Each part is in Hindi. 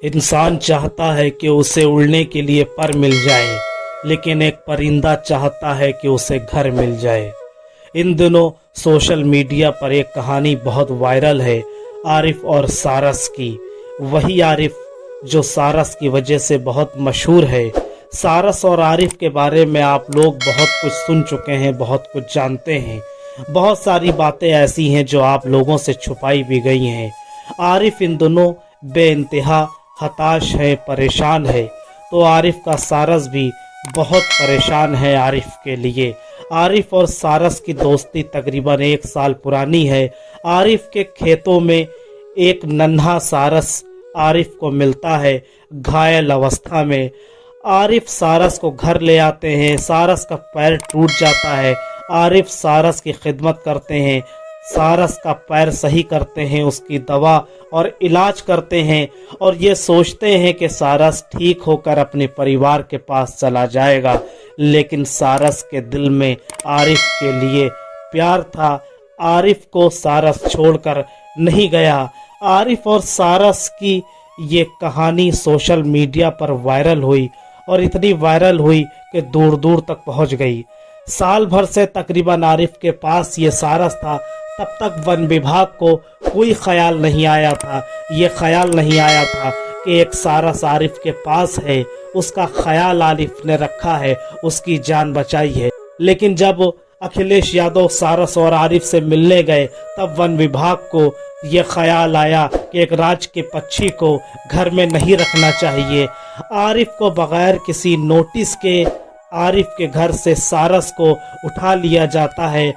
इंसान चाहता है कि उसे उड़ने के लिए पर मिल जाए, लेकिन एक परिंदा चाहता है कि उसे घर मिल जाए। इन दिनों सोशल मीडिया पर एक कहानी बहुत वायरल है, आरिफ और सारस की। वही आरिफ जो सारस की वजह से बहुत मशहूर है। सारस और आरिफ के बारे में आप लोग बहुत कुछ सुन चुके हैं, बहुत कुछ जानते हैं। बहुत सारी बातें ऐसी हैं जो आप लोगों से छुपाई भी गई हैं। आरिफ इन दोनों बेइंतहा हताश है, परेशान है, तो आरिफ का सारस भी बहुत परेशान है आरिफ के लिए। आरिफ और सारस की दोस्ती तकरीबन 1 साल पुरानी है। आरिफ के खेतों में एक नन्हा सारस आरिफ को मिलता है घायल अवस्था में। आरिफ सारस को घर ले आते हैं। सारस का पैर टूट जाता है। आरिफ सारस की खिदमत करते हैं, सारस का पैर सही करते हैं, उसकी दवा और इलाज करते हैं और ये सोचते हैं कि सारस ठीक होकर अपने परिवार के पास चला जाएगा। लेकिन सारस के दिल में आरिफ के लिए प्यार था। आरिफ को सारस छोड़कर नहीं गया। आरिफ और सारस की ये कहानी सोशल मीडिया पर वायरल हुई और इतनी वायरल हुई कि दूर दूर तक पहुंच गई। साल भर से तकरीबन आरिफ के पास ये सारस था। तब तक वन विभाग को कोई ख्याल नहीं आया था, ये ख्याल नहीं आया था कि एक सारस आरिफ के पास है। उसका ख्याल आरिफ ने रखा है, उसकी जान बचाई है। लेकिन जब अखिलेश यादव सारस और आरिफ से मिलने गए, तब वन विभाग को ये ख्याल आया कि एक राज के पक्षी को घर में नहीं रखना चाहिए। आरिफ को बगैर किसी नोटिस के आरिफ के घर से सारस को उठा लिया जाता है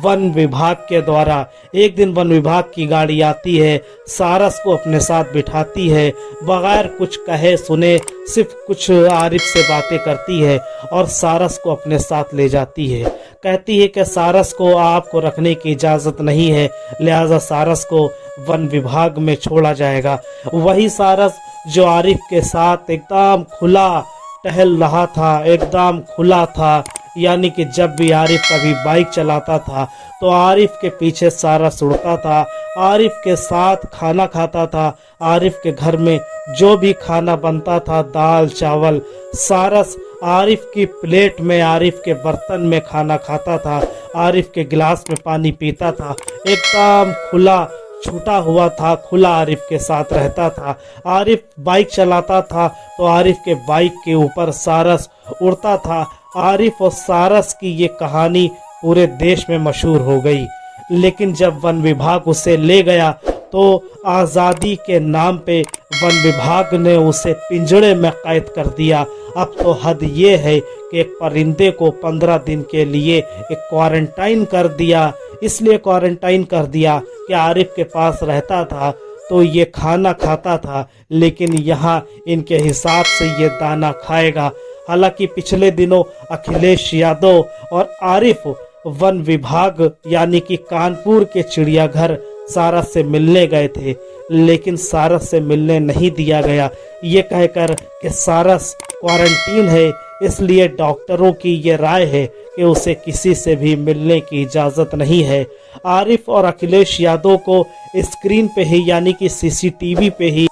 वन विभाग के द्वारा। एक दिन वन विभाग की गाड़ी आती है, सारस को अपने साथ बिठाती है, बगैर कुछ कहे सुने सिर्फ कुछ आरिफ से बातें करती है और सारस को अपने साथ ले जाती है। कहती है कि सारस को आपको रखने की इजाज़त नहीं है, लिहाजा सारस को वन विभाग में छोड़ा जाएगा। वही सारस जो आरिफ के साथ एकदम खुला टहल रहा था, एकदम खुला था, यानी कि जब भी आरिफ कभी बाइक चलाता था तो आरिफ के पीछे सारस उड़ता था, आरिफ के साथ खाना खाता था। आरिफ के घर में जो भी खाना बनता था, दाल चावल, सारस आरिफ की प्लेट में, आरिफ के बर्तन में खाना खाता था, आरिफ के गिलास में पानी पीता था। एकदम खुला छूटा हुआ था, खुला आरिफ के साथ रहता था। आरिफ बाइक चलाता था तो आरिफ के बाइक के ऊपर सारस उड़ता था। आरिफ और सारस की ये कहानी पूरे देश में मशहूर हो गई। लेकिन जब वन विभाग उसे ले गया तो आज़ादी के नाम पे वन विभाग ने उसे पिंजड़े में कैद कर दिया। अब तो हद ये है कि एक परिंदे को 15 दिन के लिए एक क्वारंटाइन कर दिया। इसलिए क्वारंटाइन कर दिया कि आरिफ के पास रहता था तो ये खाना खाता था, लेकिन यहाँ इनके हिसाब से ये दाना खाएगा। हालांकि पिछले दिनों अखिलेश यादव और आरिफ वन विभाग यानी कि कानपुर के चिड़ियाघर सारस से मिलने गए थे, लेकिन सारस से मिलने नहीं दिया गया, ये कहकर कि सारस क्वारंटीन है। इसलिए डॉक्टरों की ये राय है कि उसे किसी से भी मिलने की इजाज़त नहीं है। आरिफ और अखिलेश यादव को स्क्रीन पे ही यानी कि सीसीटीवी पे ही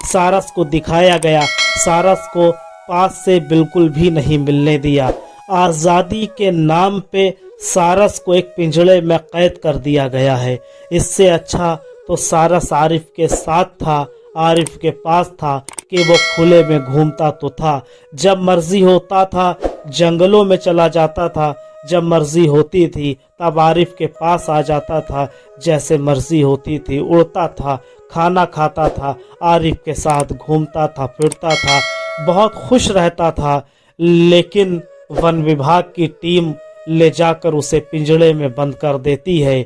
सारस को दिखाया गया। सारस को पास से बिल्कुल भी नहीं मिलने दिया। आज़ादी के नाम पे सारस को एक पिंजड़े में कैद कर दिया गया है। इससे अच्छा तो सारस आरिफ के साथ था, आरिफ के पास था कि वो खुले में घूमता तो था। जब मर्जी होता था जंगलों में चला जाता था, जब मर्जी होती थी तब आरिफ के पास आ जाता था, जैसे मर्जी होती थी उड़ता था, खाना खाता था, आरिफ के साथ घूमता था, फिरता था, बहुत खुश रहता था। लेकिन वन विभाग की टीम ले जाकर उसे पिंजड़े में बंद कर देती है।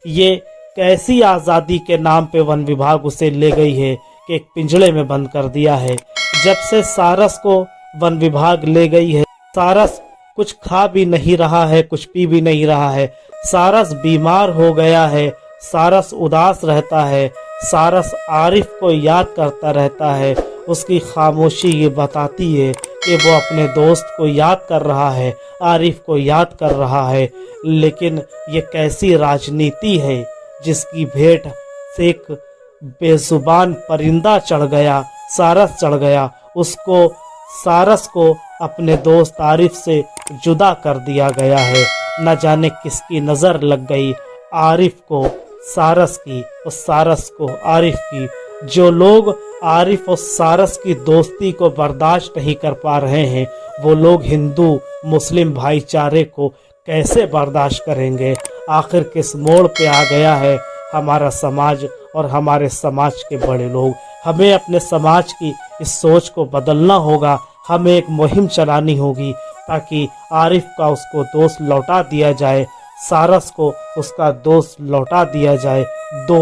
ये कैसी आज़ादी के नाम पे वन विभाग उसे ले गई है कि एक पिंजड़े में बंद कर दिया है। जब से सारस को वन विभाग ले गई है, सारस कुछ खा भी नहीं रहा है, कुछ पी भी नहीं रहा है। सारस बीमार हो गया है, सारस उदास रहता है, सारस आरिफ को याद करता रहता है। उसकी खामोशी ये बताती है कि वो अपने दोस्त को याद कर रहा है, आरिफ को याद कर रहा है। लेकिन ये कैसी राजनीति है जिसकी भेंट से एक बेजुबान परिंदा चढ़ गया सारस चढ़ गया। उसको सारस को अपने दोस्त आरिफ से जुदा कर दिया गया है। न जाने किसकी नज़र लग गई आरिफ को सारस की और सारस को आरिफ की। जो लोग आरिफ और सारस की दोस्ती को बर्दाश्त नहीं कर पा रहे हैं, वो लोग हिंदू मुस्लिम भाईचारे को कैसे बर्दाश्त करेंगे। आखिर किस मोड़ पे आ गया है हमारा समाज और हमारे समाज के बड़े लोग। हमें अपने समाज की इस सोच को बदलना होगा। हमें एक मुहिम चलानी होगी ताकि आरिफ का उसको दोस्त लौटा दिया जाए, सारस को उसका दोस्त लौटा दिया जाए, दो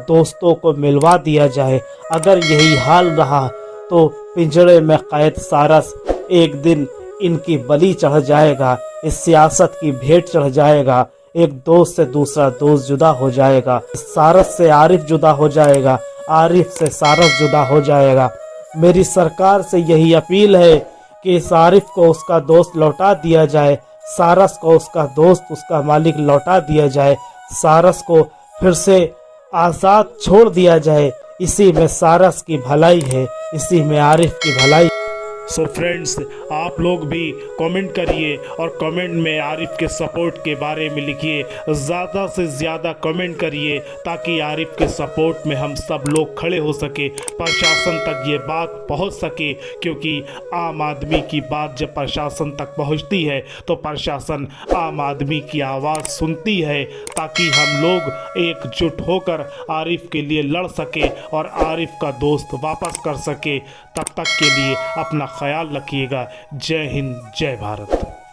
दोस्तों को मिलवा दिया जाए। अगर यही हाल रहा तो पिंजड़े में कैद सारस एक दिन इनकी बलि चढ़ जाएगा, इस सियासत की भेंट चढ़ जाएगा। एक दोस्त से दूसरा दोस्त जुदा हो जाएगा, सारस से आरिफ जुदा हो जाएगा, आरिफ से सारस जुदा हो जाएगा। मेरी सरकार से यही अपील है कि इस आरिफ को उसका दोस्त लौटा दिया जाए, सारस को उसका दोस्त उसका मालिक लौटा दिया जाए, सारस को फिर से आज़ाद छोड़ दिया जाए। इसी में सारस की भलाई है, इसी में आरिफ की भलाई। सो फ्रेंड्स, आप लोग भी कमेंट करिए और कमेंट में आरिफ के सपोर्ट के बारे में लिखिए। ज़्यादा से ज़्यादा कमेंट करिए ताकि आरिफ के सपोर्ट में हम सब लोग खड़े हो सके, प्रशासन तक ये बात पहुंच सके। क्योंकि आम आदमी की बात जब प्रशासन तक पहुंचती है तो प्रशासन आम आदमी की आवाज़ सुनती है, ताकि हम लोग एकजुट होकर आरिफ के लिए लड़ सके और आरिफ का दोस्त वापस कर सके। तब तक के लिए अपना ख्याल रखिएगा। जय हिंद, जय भारत।